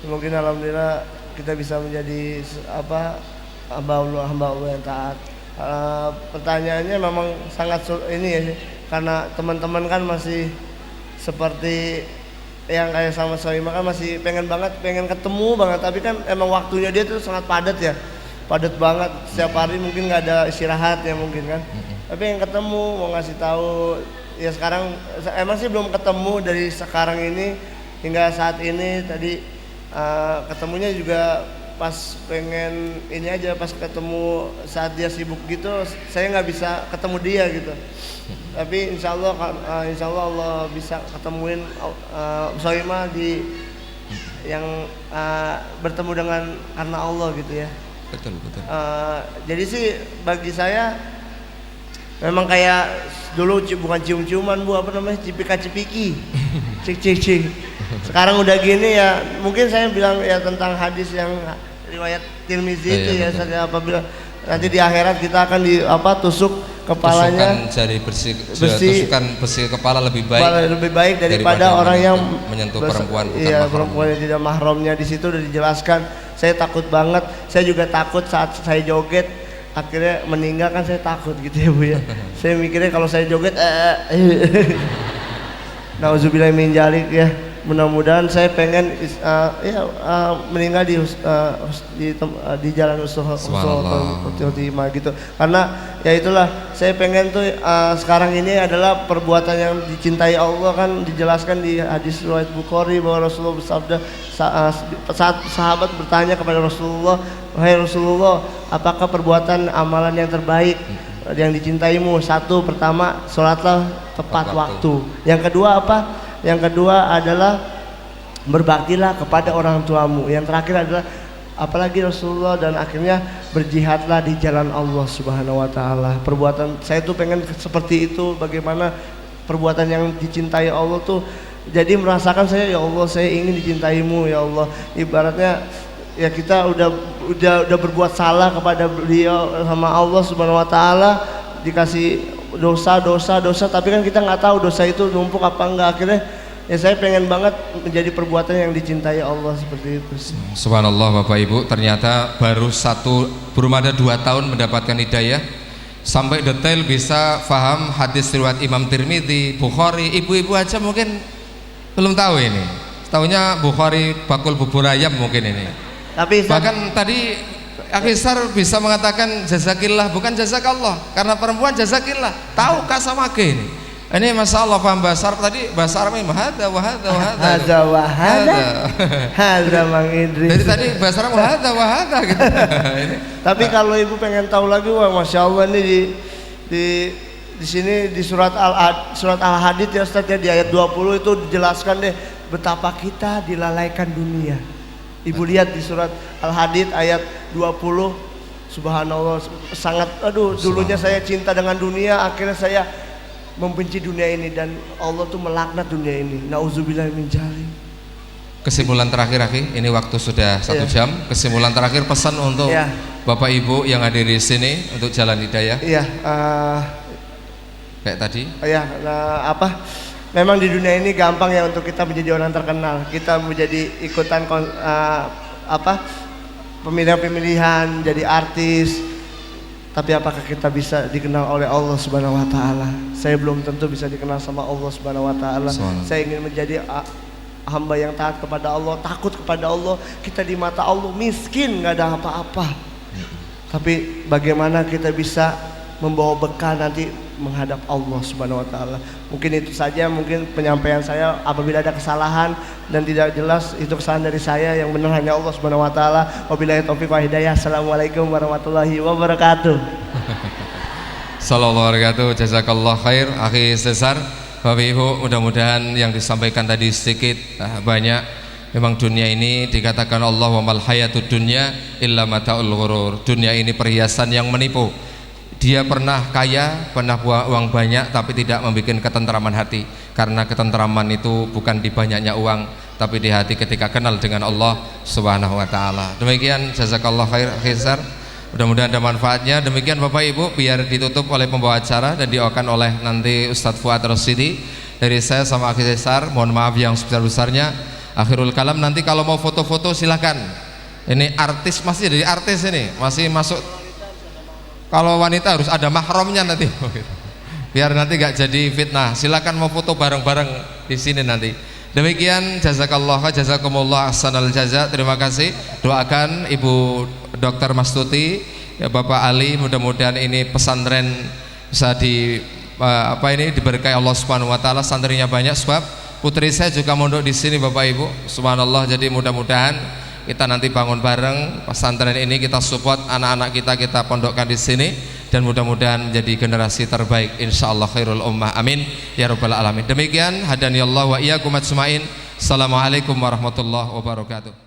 Mungkin alhamdulillah kita bisa menjadi hamba Allah yang taat. Pertanyaannya memang sangat ini ya, karena teman-teman kan masih seperti yang kayak sama Soima kan masih pengen ketemu banget, tapi kan emang waktunya dia tuh sangat padat banget, setiap hari mungkin nggak ada istirahat ya mungkin kan, tapi yang ketemu mau ngasih tahu ya sekarang emang sih belum ketemu dari sekarang ini hingga saat ini. Tadi ketemunya juga pas pengen ini aja, pas ketemu saat dia sibuk gitu saya nggak bisa ketemu dia gitu, tapi insya Allah Allah bisa ketemuin Soima di yang bertemu dengan karena Allah gitu ya. Betul. Jadi sih bagi saya memang kayak dulu bukan cium-ciuman Bu, apa namanya, cipika-cipiki, cik. Sekarang udah gini ya, mungkin saya bilang ya tentang hadis yang riwayat Tirmizi itu ya, saya apabila nanti di akhirat kita akan tusuk kepalanya, tusukan besi kepala lebih baik daripada orang yang menyentuh perempuan bukan iya, perempuan yang tidak mahramnya. Di situ udah dijelaskan. Saya takut banget, saya juga takut saat saya joget akhirnya meninggal kan saya takut gitu ya Bu ya. Saya mikirnya kalau saya joget nauzubillah min dzalik ya. Mudah-mudahan saya pengen meninggal di jalan usul khotimah gitu. Karena ya itulah saya pengen tuh sekarang ini adalah perbuatan yang dicintai Allah, kan dijelaskan di hadis riwayat Bukhari bahwa Rasulullah bersabda saat sahabat bertanya kepada Rasulullah, "Wahai Rasulullah, apakah perbuatan amalan yang terbaik yang dicintaimu?" Satu, pertama, sholatlah tepat waktu. Yang kedua apa? Yang kedua adalah berbaktilah kepada orang tuamu. Yang terakhir adalah apalagi Rasulullah, dan akhirnya berjihadlah di jalan Allah Subhanahu wa taala. Perbuatan saya tuh pengen seperti itu, bagaimana perbuatan yang dicintai Allah tuh jadi merasakan saya, ya Allah saya ingin dicintaimu ya Allah. Ibaratnya ya kita udah berbuat salah kepada beliau sama Allah Subhanahu wa taala, dikasih dosa, tapi kan kita nggak tahu dosa itu numpuk apa enggak. Akhirnya ya saya pengen banget menjadi perbuatan yang dicintai Allah seperti itu. Subhanallah Bapak Ibu, ternyata belum ada 2 tahun mendapatkan hidayah sampai detail bisa paham hadis riwayat Imam Tirmidzi, Bukhari. Ibu-ibu aja mungkin belum tahu ini. Tahunya Bukhari bakul bubur ayam mungkin ini. Tapi bahkan tadi Akhisar bisa mengatakan jazakillah, bukan jazakallah, karena perempuan jazakillah. Tahukah sama ke ini Masya Allah paham bahasa Arab tadi, bahasa Arabnya hadza wa hadza wa hadza Mang Idris. Jadi tadi bahasa Arab hadza wa hadza gitu. Tapi kalau ibu pengen tahu lagi, wah Masya Allah ini di sini di surat Al-Hadid ya Ustaz ya, di ayat 20 itu dijelaskan deh betapa kita dilalaikan dunia. Ibu lihat di surat Al-Hadid ayat 20, subhanallah, sangat dulunya saya cinta dengan dunia, akhirnya saya membenci dunia ini, dan Allah tuh melaknat dunia ini. Nauzubillah min dzalik. Kesimpulan terakhir Akhi, ini waktu sudah 1 jam. Kesimpulan terakhir pesan untuk Bapak Ibu yang hadir di sini untuk jalan hidayah. Iya, kayak tadi. Memang di dunia ini gampang ya untuk kita menjadi orang terkenal, kita menjadi ikutan pemilihan-pemilihan, jadi artis. Tapi apakah kita bisa dikenal oleh Allah Subhanahu wa taala? Saya belum tentu bisa dikenal sama Allah Subhanahu wa taala. Saya ingin menjadi hamba yang taat kepada Allah, takut kepada Allah. Kita di mata Allah miskin, nggak ada apa-apa. Tapi bagaimana kita bisa membawa bekal nanti menghadap Allah Subhanahu wa taala. Mungkin itu saja, mungkin penyampaian saya. Apabila ada kesalahan dan tidak jelas, itu kesalahan dari saya, yang benar hanya Allah Subhanahu wa taala. Wabillahi taufiq wa hidayah. Assalamualaikum warahmatullahi wabarakatuh. Sallallahu alaihi wasallam. Jazakallah khair Akhi Cesar. Bapak Ibu, mudah-mudahan yang disampaikan tadi sedikit banyak. Memang dunia ini dikatakan Allah wa mal hayatud dunya illa mataul ghurur. Dunia ini perhiasan yang menipu. Dia pernah kaya, pernah uang banyak, tapi tidak membuat ketentraman hati. Karena ketentraman itu bukan di banyaknya uang, tapi di hati ketika kenal dengan Allah Subhanahu wa taala. Demikian, jazakallah khair Akhisar. Mudah-mudahan ada manfaatnya. Demikian Bapak Ibu, biar ditutup oleh pembawa acara dan didoakan oleh nanti Ustadz Fuad Rasidi. Dari saya sama Akhisar, mohon maaf yang sebesar-besarnya. Akhirul kalam, nanti kalau mau foto-foto silahkan. Ini artis, masih jadi artis ini, masih masuk. Kalau wanita harus ada mahramnya nanti, biar nanti gak jadi fitnah. Silakan mau foto bareng-bareng di sini nanti. Demikian, jazakallah, jazakumullah ahsanal jaza. Terima kasih. Doakan Ibu Dr. Mastuti, ya Bapak Ali, mudah-mudahan ini pesantren bisa diberkahi Allah Subhanahu wa taala. Santrinya banyak, sebab putri saya juga mondok di sini Bapak Ibu. Subhanallah. Jadi mudah-mudahan kita nanti bangun bareng pesantren ini, kita support anak-anak kita pondokkan di sini, dan mudah-mudahan menjadi generasi terbaik insyaallah khairul ummah, amin ya rabbal alamin. Demikian, hadaniyallahu wa iyyakum ajmain. Assalamualaikum warahmatullahi wabarakatuh.